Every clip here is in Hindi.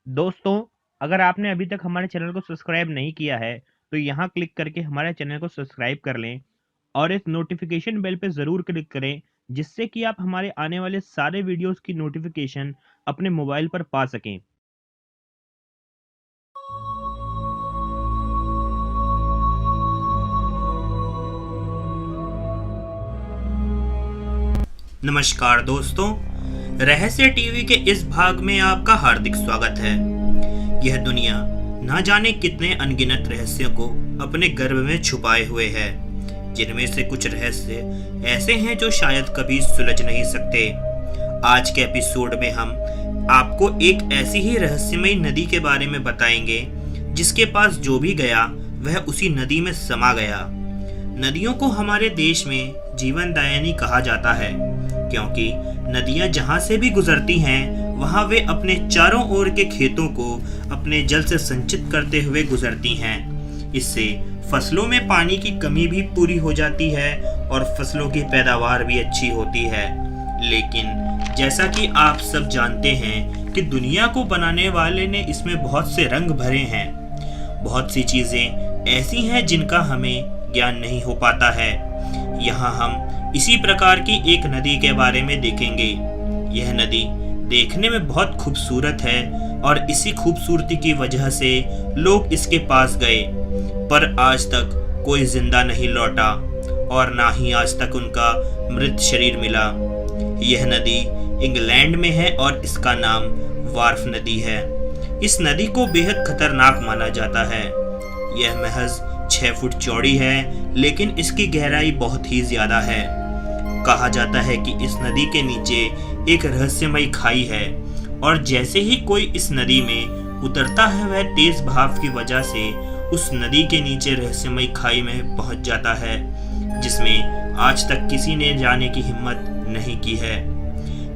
दोस्तों, अगर आपने अभी तक हमारे चैनल को सब्सक्राइब नहीं किया है, तो यहाँ क्लिक करके हमारे चैनल को सब्सक्राइब कर लें और इस नोटिफिकेशन बेल पे ज़रूर क्लिक करें, जिससे कि आप हमारे आने वाले सारे वीडियोस की नोटिफिकेशन अपने मोबाइल पर पा सकें। नमस्कार दोस्तों, रहस्य टीवी के इस भाग में आपका हार्दिक स्वागत है। यह दुनिया ना जाने कितने अनगिनत रहस्यों को अपने गर्भ में छुपाए हुए है, जिनमें से कुछ रहस्य ऐसे हैं जो शायद कभी सुलझ नहीं सकते। आज के एपिसोड में हम आपको एक ऐसी ही रहस्यमयी नदी के बारे में बताएंगे, जिसके पास जो भी गया वह उसी नदी में समा गया। नदियों को हमारे देश में जीवनदायिनी कहा जाता है, क्योंकि नदियां जहां से भी गुजरती हैं वहां वे अपने चारों ओर के खेतों को अपने जल से संचित करते हुए गुजरती हैं। इससे फसलों में पानी की कमी भी पूरी हो जाती है और फसलों की पैदावार भी अच्छी होती है। लेकिन जैसा कि आप सब जानते हैं कि दुनिया को बनाने वाले ने इसमें बहुत से रंग भरे हैं। बहुत सी चीजें ऐसी हैं जिनका हमें ज्ञान नहीं हो पाता है। यहाँ हम इसी प्रकार की एक नदी के बारे में देखेंगे। यह नदी देखने में बहुत खूबसूरत है और इसी खूबसूरती की वजह से लोग इसके पास गए, पर आज तक कोई जिंदा नहीं लौटा और ना ही आज तक उनका मृत शरीर मिला। यह नदी इंग्लैंड में है और इसका नाम वार्फ नदी है। इस नदी को बेहद खतरनाक माना जाता है। यह महज 6 फुट चौड़ी है, लेकिन इसकी गहराई बहुत ही ज्यादा है। कहा जाता है कि इस नदी के नीचे एक रहस्यमयी खाई है और जैसे ही कोई इस नदी में उतरता है, वह तेज भाप की वजह से उस नदी के नीचे रहस्यमयी खाई में पहुंच जाता है, जिसमें आज तक किसी ने जाने की हिम्मत नहीं की है।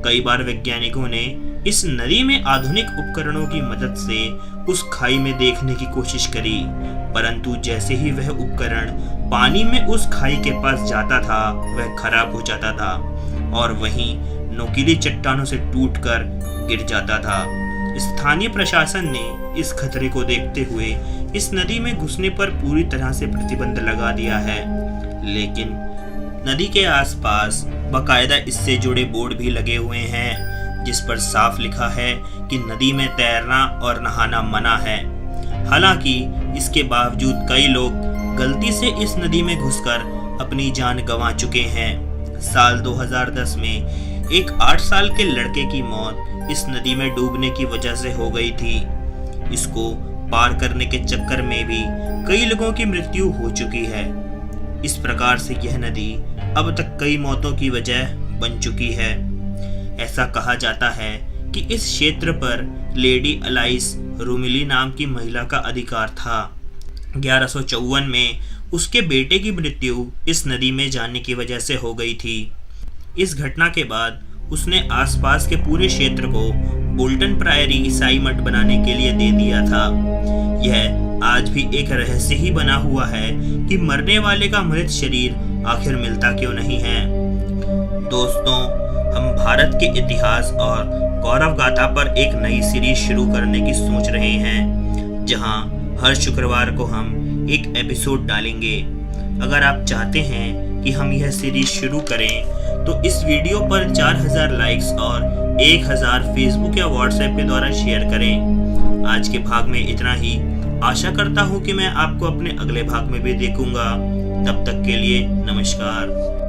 कई बार वैज्ञानिकों ने इस नदी में आधुनिक उपकरणों की मदद से उस खाई में देखने की कोशिश करी, परंतु जैसे ही वह उपकरण पानी में उस खाई के पास जाता था, वह खराब हो जाता था और वहीं नुकीली चट्टानों से टूटकर गिर जाता था। स्थानीय प्रशासन ने इस खतरे को देखते हुए इस नदी में घुसने पर पूरी तरह से प्रतिबंध लगा दिया है, लेकिन नदी के आसपास बाकायदा इससे जुड़े बोर्ड भी लगे हुए हैं, जिस पर साफ लिखा है कि नदी में तैरना और नहाना मना है। हालांकि इसके बावजूद कई लोग गलती से इस नदी में घुसकर अपनी जान गंवा चुके हैं। साल 2010 में एक 8 साल के लड़के की मौत इस नदी में डूबने की वजह से हो गई थी। इसको पार करने के चक्कर में भी कई लोगों की मृत्यु हो चुकी है। इस प्रकार से यह नदी अब तक कई मौतों की वजह बन चुकी है। ऐसा कहा जाता है कि इस क्षेत्र पर लेडी अलाइस रूमिली नाम की महिला का अधिकार था। 1154 में उसके बेटे की मृत्यु इस नदी में जाने की वजह से हो गई थी। इस घटना के बाद उसने आसपास के पूरे क्षेत्र को बोल्टन प्रायरी ईसाई मठ बनाने के लिए दे दिया था। यह आज भी एक रहस्य ही बना हुआ है कि मरने वाले का मृत शरीर आखिर मिलता क्यों नहीं है। दोस्तों, हम भारत के इतिहास और गौरव गाथा पर एक नई सीरीज शुरू करने की सोच रहे हैं, जहां हर शुक्रवार को हम एक एपिसोड डालेंगे। अगर आप चाहते हैं कि हम यह सीरीज शुरू करें तो इस वीडियो पर 4000 लाइक्स और 1000 फेसबुक या व्हाट्सएप के द्वारा शेयर करें। आज के भाग में इतना ही। आशा करता हूँ कि मैं आपको अपने अगले भाग में भी देखूंगा। तब तक के लिए नमस्कार।